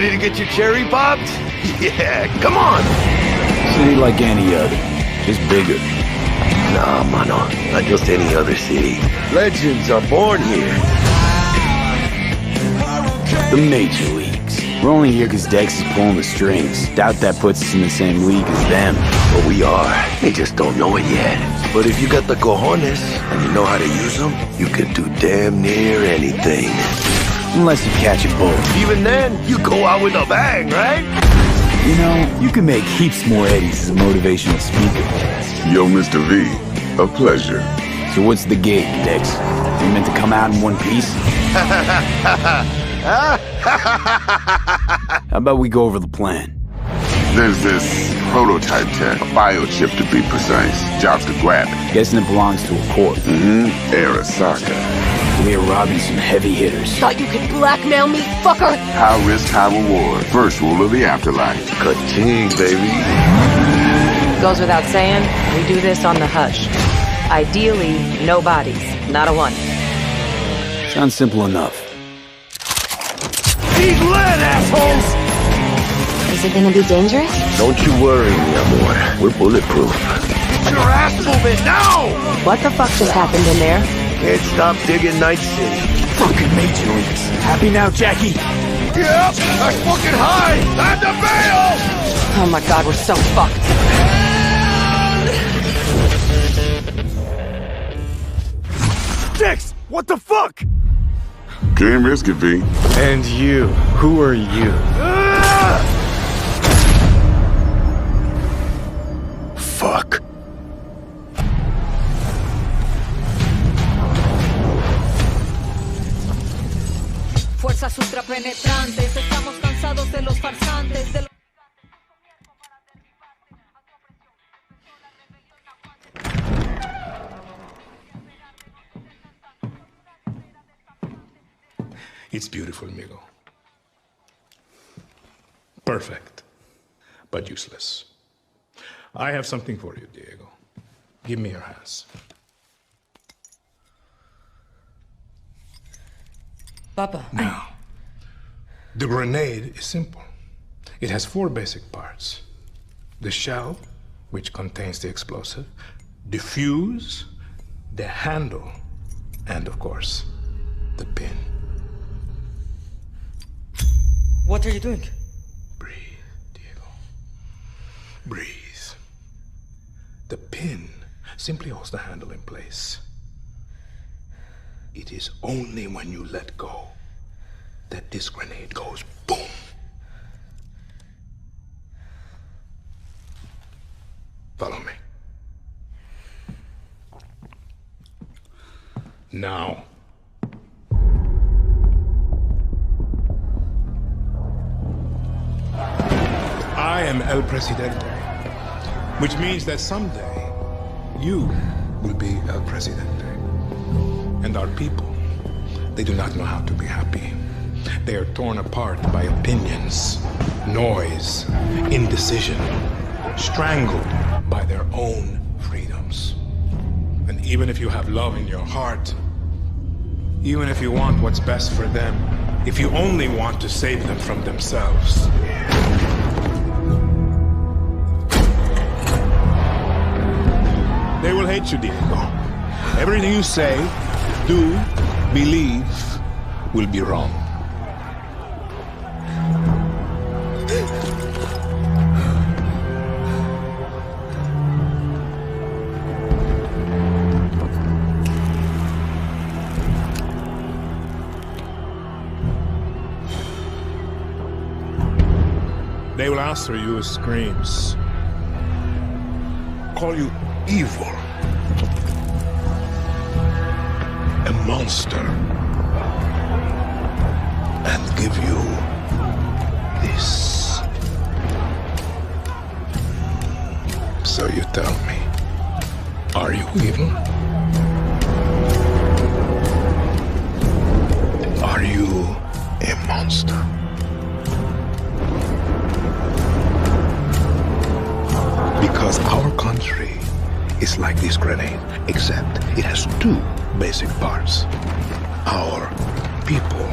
Ready to get your cherry popped? Yeah, come on! City like any other, just bigger. Nah, mano, not just any other city. Legends are born here. The major leagues. We're only here because Dex is pulling the strings. Doubt that puts us in the same league as them. But we are. They just don't know it yet. But if you got the cojones and you know how to use them, you can do damn near anything. Unless you catch a bullet. Even then, you go out with a bang, right? You know, you can make heaps more eddies as a motivational speaker. Yo, Mr. V, a pleasure. So what's the gig, Dex? You meant to come out in one piece? How about we go over the plan? There's this prototype tech, a biochip to be precise. Job's to grab it. Guessing it belongs to a corp. Arasaka. We're robbing some heavy hitters. Thought you could blackmail me, fucker? High risk, high reward. First rule of the afterlife. Ka-ching, baby. Goes without saying, we do this on the hush. Ideally, no bodies, not a one. Sounds simple enough. Eat lead, assholes! Is it gonna be dangerous? Don't you worry, mi amor. We're bulletproof. Get your ass moving now! What the fuck just happened in there? Can't stop digging Night City. Fucking major leagues. Happy now, Jackie? Yep, that's fucking high! Time to bail! Oh my god, we're so fucked. Dex, what the fuck? Can't risk it, V. And you, who are you? Fuck. Fuerzas ultrapenetrantes, estamos cansados de los farsantes, de los... It's beautiful, amigo. Perfect, but useless. I have something for you, Diego. Give me your hands. Papa. Now, the grenade is simple. It has 4 basic parts. The shell, which contains the explosive, the fuse, the handle, and of course, the pin. What are you doing? Breathe, Diego. Breathe. The pin simply holds the handle in place. It is only when you let go that this grenade goes boom. Follow me. Now. I am El Presidente, which means that someday you will be El Presidente. And our people, they do not know how to be happy. They are torn apart by opinions, noise, indecision, strangled by their own freedoms. And even if you have love in your heart, even if you want what's best for them, if you only want to save them from themselves, they will hate you, Diego. Everything you say, do, believe, will be wrong. They will answer you with screams, call you evil, a monster, and give you this. So you tell me, are you evil? Are you a monster? Because our country is like this grenade, except it has 2 basic parts. Our people.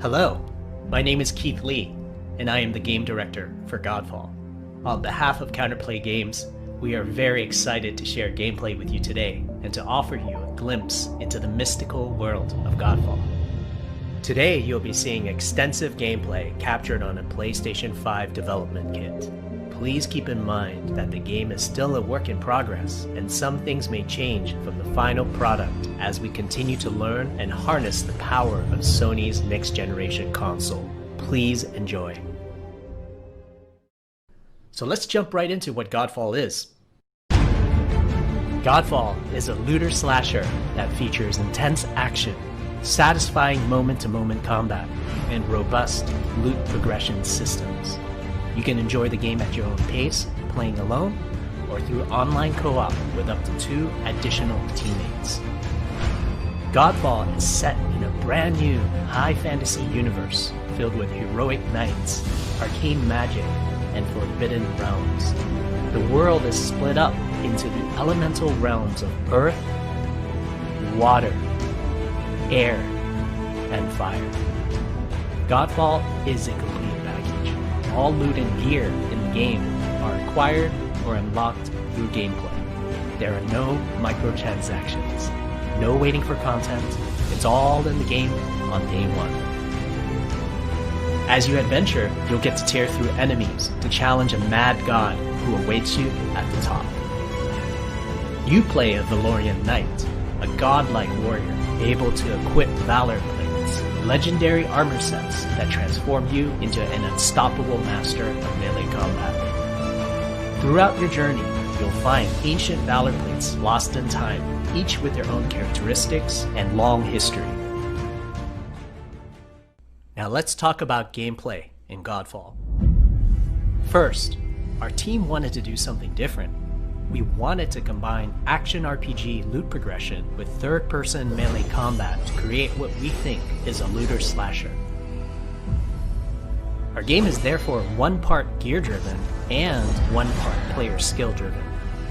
Hello, my name is Keith Lee, and I am the game director for Godfall. On behalf of Counterplay Games, we are very excited to share gameplay with you today and to offer you a glimpse into the mystical world of Godfall. Today, you'll be seeing extensive gameplay captured on a PlayStation 5 development kit. Please keep in mind that the game is still a work in progress, and some things may change from the final product as we continue to learn and harness the power of Sony's next-generation console. Please enjoy. So let's jump right into what Godfall is. Godfall is a looter slasher that features intense action, satisfying moment-to-moment combat, and robust loot progression systems. You can enjoy the game at your own pace, playing alone, or through online co-op with up to 2 additional teammates. Godfall is set in a brand new high fantasy universe filled with heroic knights, arcane magic, and forbidden realms. The world is split up into the elemental realms of earth, water, air, and fire. Godfall is a complete package. All loot and gear in the game are acquired or unlocked through gameplay. There are no microtransactions, no waiting for content. It's all in the game on day one. As you adventure, you'll get to tear through enemies to challenge a mad god who awaits you at the top. You play a Valorian knight, a godlike warrior able to equip valor plates, legendary armor sets that transform you into an unstoppable master of melee combat. Throughout your journey, you'll find ancient valor plates lost in time, each with their own characteristics and long history. Now let's talk about gameplay in Godfall. First, our team wanted to do something different. We wanted to combine action RPG loot progression with third-person melee combat to create what we think is a looter slasher. Our game is therefore one part gear-driven and one part player skill-driven.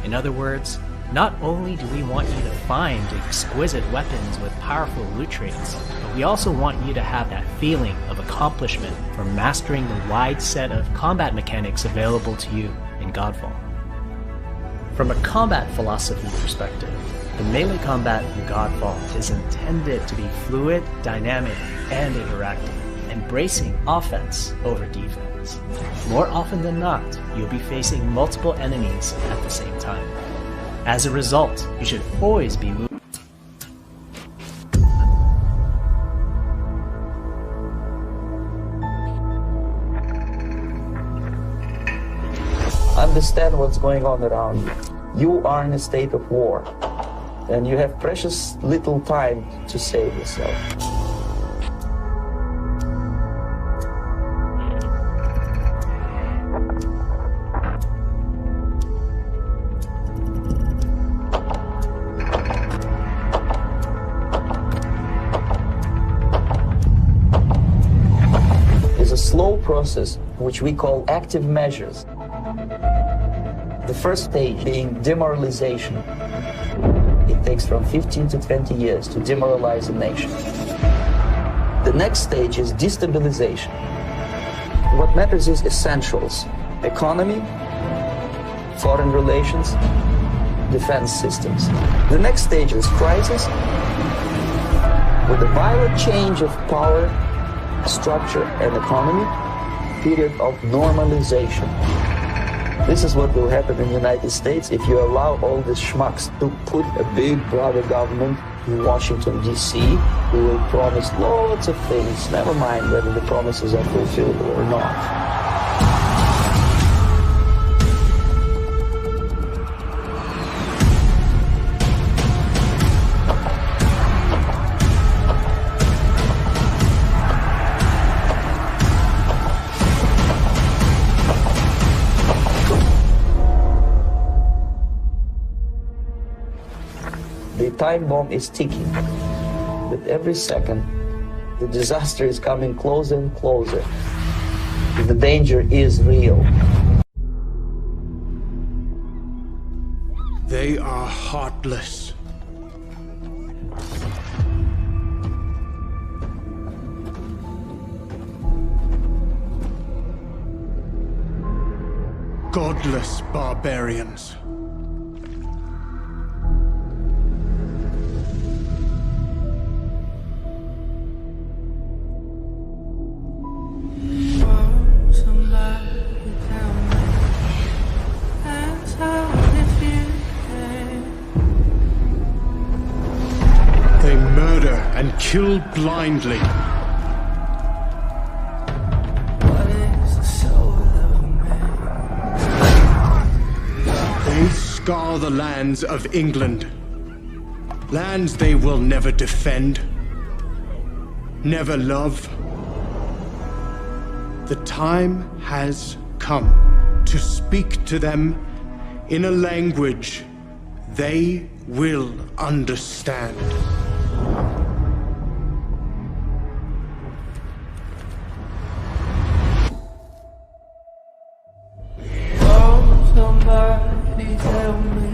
In other words, not only do we want you to find exquisite weapons with powerful loot traits, but we also want you to have that feeling of accomplishment from mastering the wide set of combat mechanics available to you in Godfall. From a combat philosophy perspective, the melee combat in Godfall is intended to be fluid, dynamic, and interactive, embracing offense over defense. More often than not, you'll be facing multiple enemies at the same time. As a result, you should always be moving. Understand what's going on around you. You are in a state of war, and you have precious little time to save yourself. It's a slow process which we call active measures. The first stage being demoralization. It takes from 15 to 20 years to demoralize a nation. The next stage is destabilization. What matters is essentials: economy, foreign relations, defense systems. The next stage is crisis, with a violent change of power, structure, and economy, period of normalization. This is what will happen in the United States if you allow all these schmucks to put a big brother government in Washington, D.C., who will promise lots of things, never mind whether the promises are fulfillable or not. The time bomb is ticking. With every second, the disaster is coming closer and closer. The danger is real. They are heartless. godless barbarians. They murder and kill blindly. They scar the lands of England. Lands they will never defend, never love. The time has come to speak to them in a language they will understand. Oh, somebody tell me.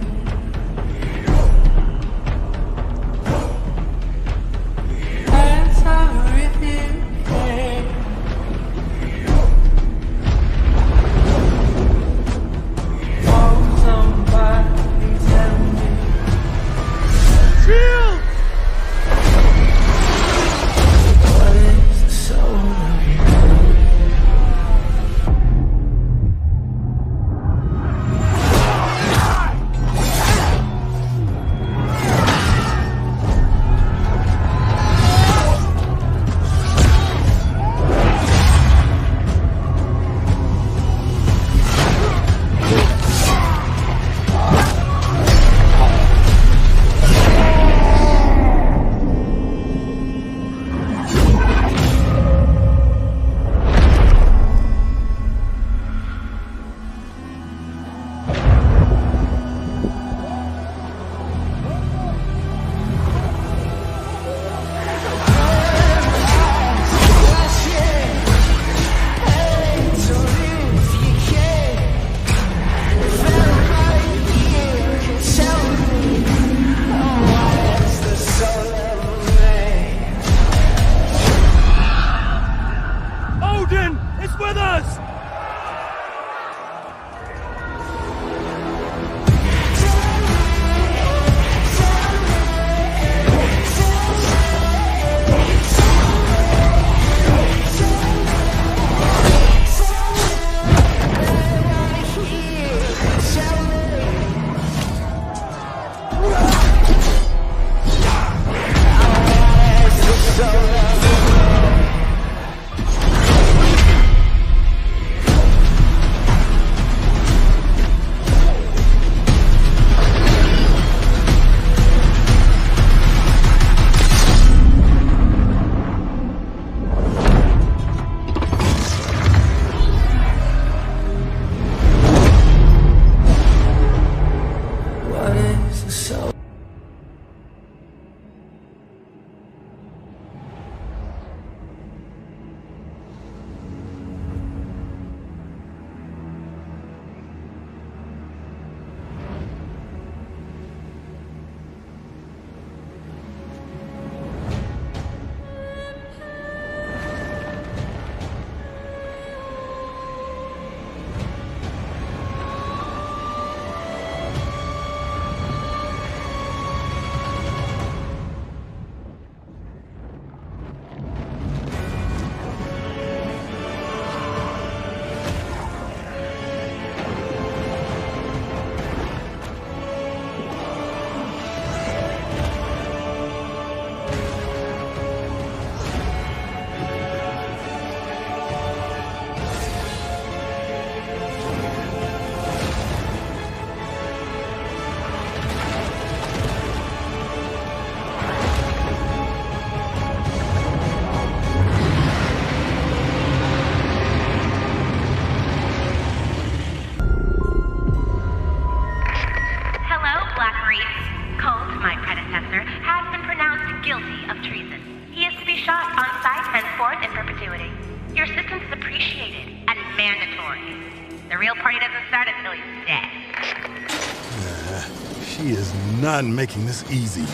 She is not making this easy.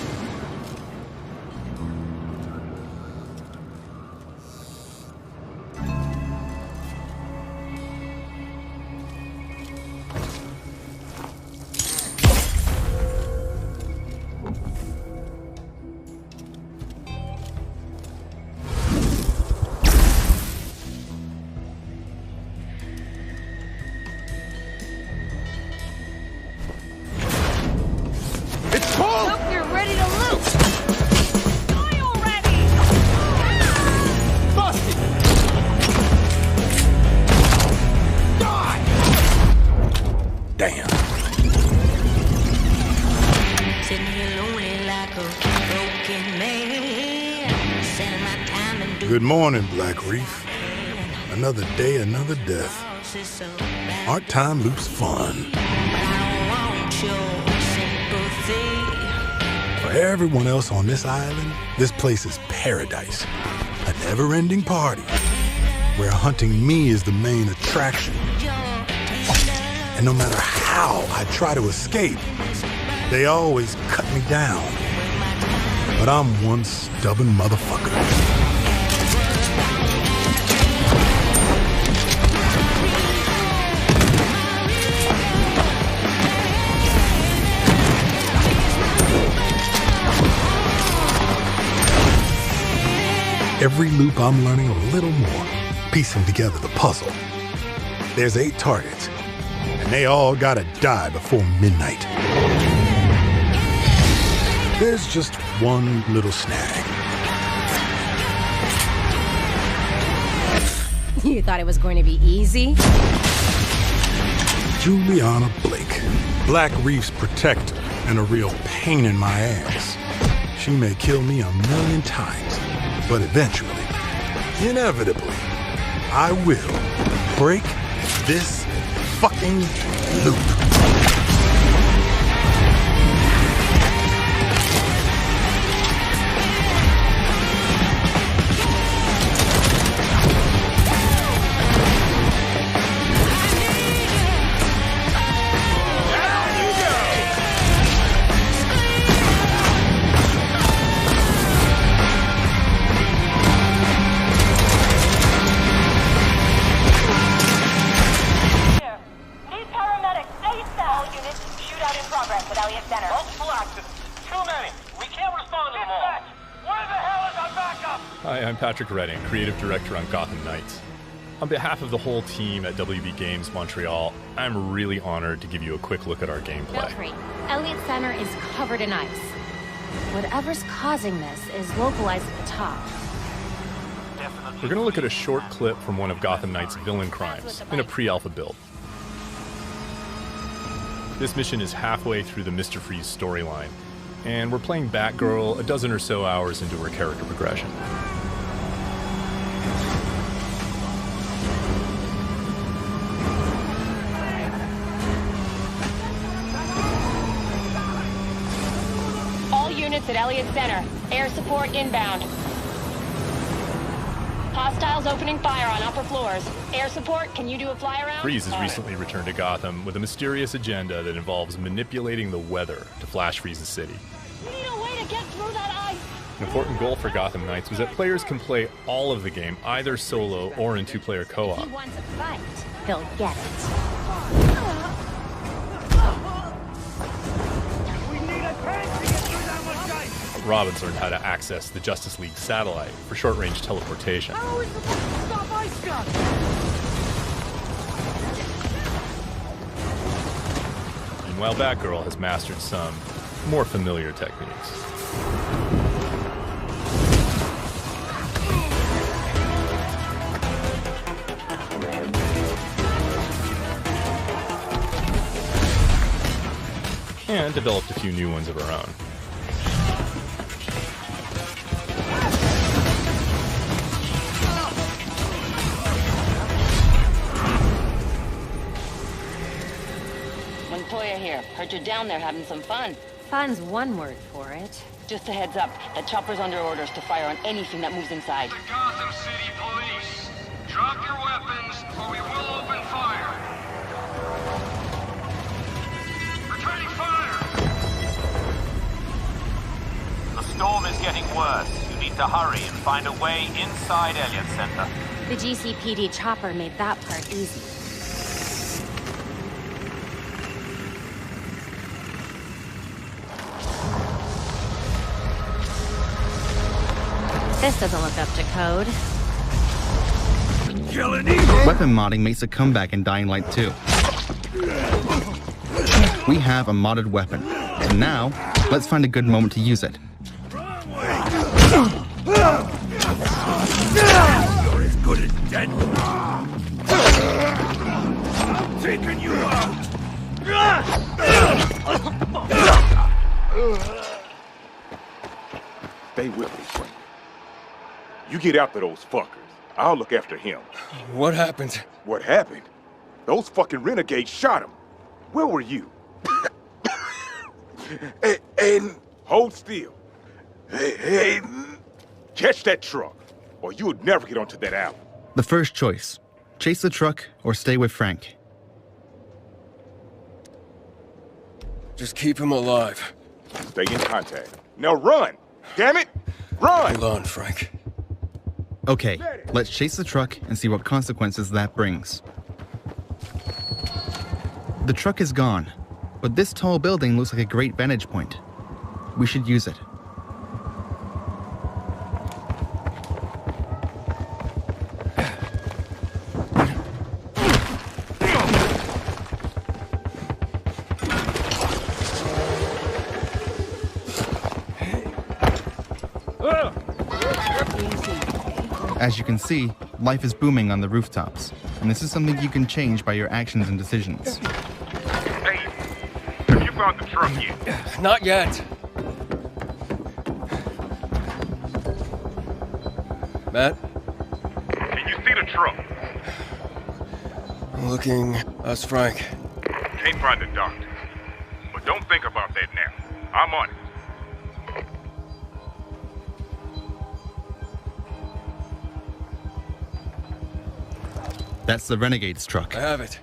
sitting here lonely like a broken man. Spending my time and Good morning, Black Reef. Another day, another death. Aren't time loops fun? For everyone else on this island, this place is paradise. A never-ending party where hunting me is the main attraction. And no matter how I try to escape, they always cut me down. But I'm one stubborn motherfucker. Every loop I'm learning a little more, piecing together the puzzle. There's 8 targets, and they all gotta die before midnight. There's just one little snag. You thought it was going to be easy? Juliana Blake, Black Reef's protector and a real pain in my ass. She may kill me 1,000,000 times, but eventually, inevitably, I will break this fucking loop. Hi, I'm Patrick Redding, Creative Director on Gotham Knights. On behalf of the whole team at WB Games Montreal, I'm really honored to give you a quick look at our gameplay. Belfry, Elliott Center is covered in ice. Whatever's causing this is localized at the top. We're going to look at a short clip from one of Gotham Knights' villain crimes in a pre-alpha build. This mission is halfway through the Mr. Freeze storyline, and we're playing Batgirl a dozen or so hours into her character progression. All units at Elliott Center. Air support inbound. Hostiles opening fire on upper floors. Air support, can you do a fly around? Freeze has recently returned to Gotham with a mysterious agenda that involves manipulating the weather to flash freeze the city. We need a way to get through that ice. An important goal for Gotham Knights was that players can play all of the game either solo or in 2-player co-op. If he wants a fight, he'll get it. Robin's learned how to access the Justice League satellite for short-range teleportation. Meanwhile, Batgirl has mastered some more familiar techniques. And developed a few new ones of her own. Montoya here. Heard you're down there having some fun. Fun's one word for it. Just a heads up, the chopper's under orders to fire on anything that moves inside. The Gotham City Police. Drop your weapons or we will open fire. Returning fire! The storm is getting worse. You need to hurry and find a way inside Elliott Center. The GCPD chopper made that part easy. This doesn't look up to code. Weapon modding makes a comeback in Dying Light 2. We have a modded weapon, and now, let's find a good moment to use it. You're as good as dead. I'm taking you out. Stay with me, Frank. You get after those fuckers. I'll look after him. What happened? What happened? Those fucking renegades shot him. Where were you? Aiden. Hold still. Hey, Aiden. Catch that truck, or you would never get onto that alley. The first choice. Chase the truck or stay with Frank. Just keep him alive. Stay in contact. Now run! Damn it! Run! Hold on, Frank. Okay, let's chase the truck and see what consequences that brings. The truck is gone, but this tall building looks like a great vantage point. We should use it. As you can see, life is booming on the rooftops, and this is something you can change by your actions and decisions. Hey, have you found the truck yet? Not yet. Matt? Can you see the truck? Looking. Us, Frank. Can't find the doctor. But don't think about that now. I'm on it. That's the Renegade's truck. I have it.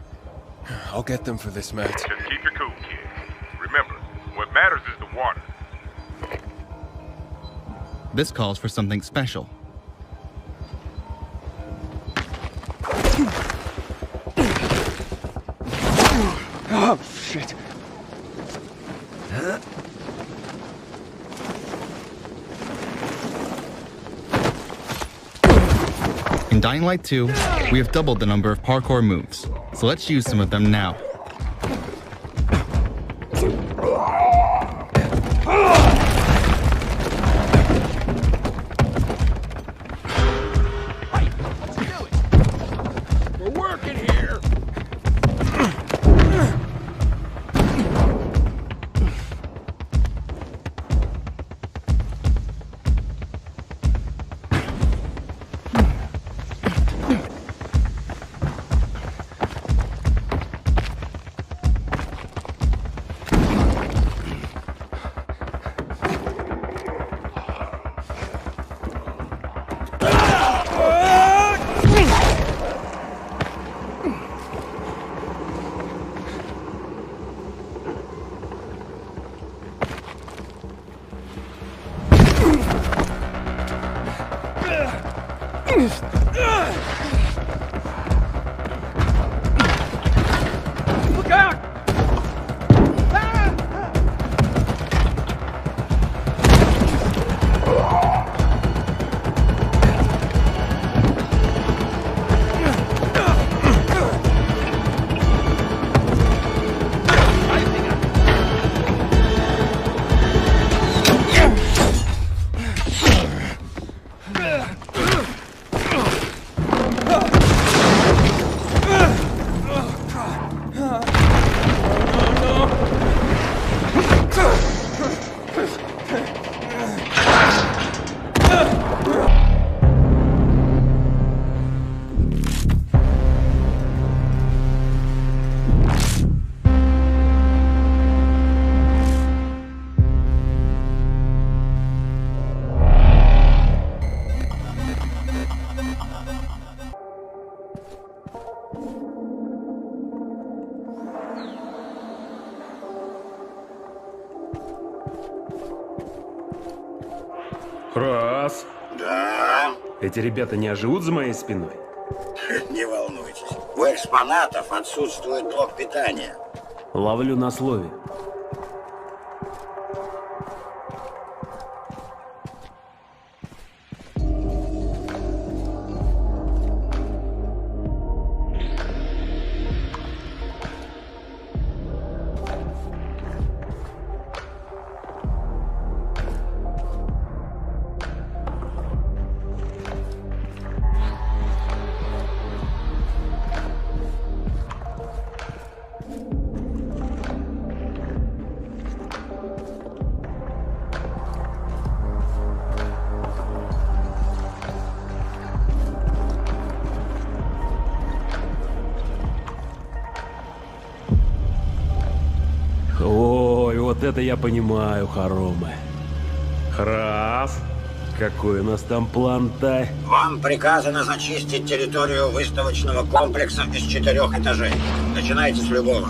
I'll get them for this, Matt. Just keep your cool, kid. Remember, what matters is the water. This calls for something special. Oh, shit. In Dying Light 2, we have doubled the number of parkour moves, so let's use some of them now. We're working here. Look out! Раз. Да. Эти ребята не оживут за моей спиной? Не волнуйтесь. У экспонатов отсутствует блок питания. Ловлю на слове. это я понимаю, хоромы. Раз. Какой у нас там план-то? Вам приказано зачистить территорию выставочного комплекса из 4 этажей. Начинайте с любого.